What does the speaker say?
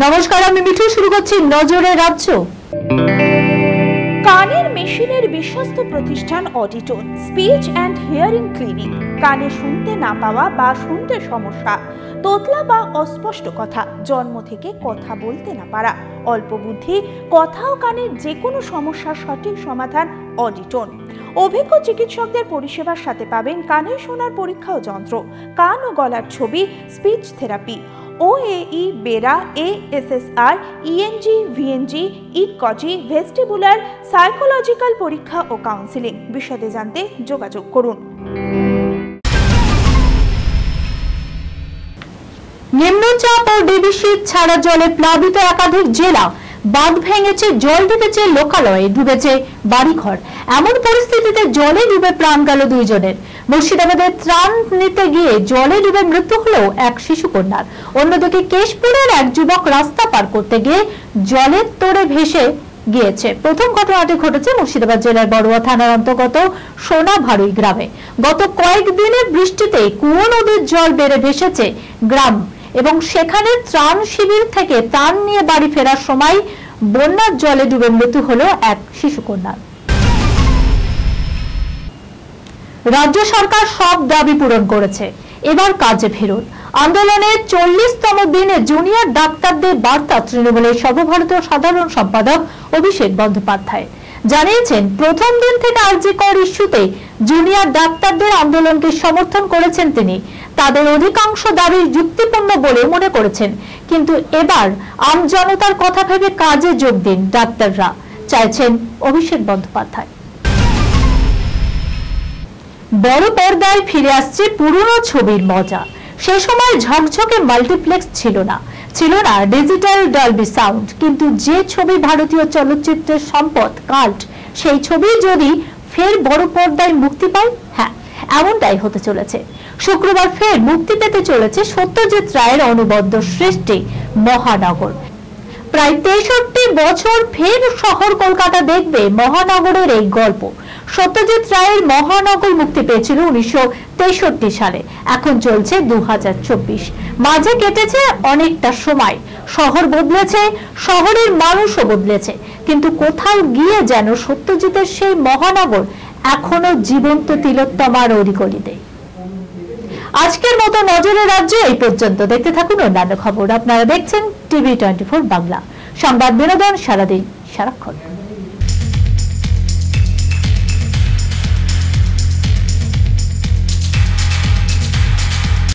নমস্কার, আমি মিঠু। শুরু করছি নজরে রাজ্য। কানের মেশিনের বিশ্বস্ত প্রতিষ্ঠান অডিটন স্পিচ অ্যান্ড হিয়ারিং ক্লিনিক। কানে শুনতে না পাওয়া বা শুনতে সমস্যা, তোতলা বা অস্পষ্ট কথা, জন্ম থেকে কথা বলতে না পারা, অল্প বুদ্ধি, কথা ও কানের যে কোনো সমস্যার সঠিক সমাধান অডিটন। অভিজ্ঞ চিকিৎসকদের পরিষেবার সাথে পাবেন কানে শোনার পরীক্ষা ও যন্ত্র, কান ও গলার ছবি, speech therapy, OAE, BERA, ASSR, ENG, VNG, ইকজি, ভেস্টিবুলার, সাইকোলজিক্যাল পরীক্ষা ও কাউন্সিলিং। বিশদে জানতে যোগাযোগ করুন। নিম্নচাপ ও ডিবিসি ছাড়া জলে প্লাবিত একাধিক জেলা, বাঁধ ভেঙেছে, জল ঢুকেছে লোকালয়ে, ডুবেছে বাড়িঘর। এমন পরিস্থিতিতে জলে ডুবে প্রাণ গেল দুইজনের। মুর্শিদাবাদে ত্রাণ নিতে গিয়ে জলে ডুবে মৃত্যু হলো এক শিশু কন্যার। অন্যদিকে কেশপুরের এক যুবক রাস্তা পার করতে গিয়ে জলের তোড়ে ভেসে গিয়েছে। প্রথম ঘটনাটি ঘটেছে মুর্শিদাবাদ জেলার বড়ুয়া থানার অন্তর্গত সোনাভারুই গ্রামে। গত কয়েকদিনের বৃষ্টিতে কুয়ো নদীর জল বেড়ে ভেসেছে গ্রাম এবং সেখানে ত্রাণ শিবির থেকে ত্রাণ নিয়ে বাড়ি ফেরার সময় বন্যার জলে ডুবে মৃত্যু হলো এক শিশু কন্যার। রাজ্য সরকার সব দাবি পূরণ করেছে, এবার কাজে ফেরুন। আন্দোলনের 40তম দিনে জুনিয়র ডাক্তারদের বার্তা তৃণমূলের সর্বভারতীয় সাধারণ সম্পাদক অভিষেক বন্দ্যোপাধ্যায় জানিয়েছেন, প্রথম দিন থেকে আরজিকর ইস্যুতে জুনিয়র ডাক্তারদের আন্দোলনকে সমর্থন করেছেন তিনি। তাদের অধিকাংশ দাবি যুক্তিপূর্ণ বলে মনে করেছেন, কিন্তু এবার আমজনতার কথা ভেবে কাজে যোগ দিন ডাক্তাররা, চাইছেন অভিষেক বন্দ্যোপাধ্যায়। বড় পর্দায় ফিরে আসছে পুরনো ছবির মজা। সে সময় ঝকঝকে মাল্টিপ্লেক্স ছিল না ডিজিটাল ডলবি সাউন্ড, কিন্তু যে ছবি ভারতীয় চলচ্চিত্রের সম্পদ কাল্ট, সেই ছবি যদি ফের বড় পর্দায় মুক্তি পায়, হ্যাঁ, এমনটাই হতে চলেছে। শুক্রবার ফের মুক্তি পেতে চলেছে সত্যজিৎ রায়ের অনুবদ্ধ সৃষ্টি মহানগর। প্রায় 63 বছর ফের শহর কলকাতা দেখবে মহানগরের এই গল্প। সত্যজিৎ রায়ের মহানগর মুক্তি পেয়েছিল 1963 সালে, এখন চলছে 2024। মাঝে কেটেছে অনেকটা সময়, শহর বদলেছে, শহরের মানুষও বদলেছে, কিন্তু কোথাও গিয়ে যেন সত্যজিতের সেই মহানগর এখনো জীবন্ত তিলোত্তমার অলিগলিতে। আজকের মতো নজরে রাজ্য এই পর্যন্ত। দেখতে থাকুন অন্যান্য খবর। আপনারা দেখছেন TV24 বাংলা, সংবাদ বিনোদন সারাদিন সারাক্ষণ।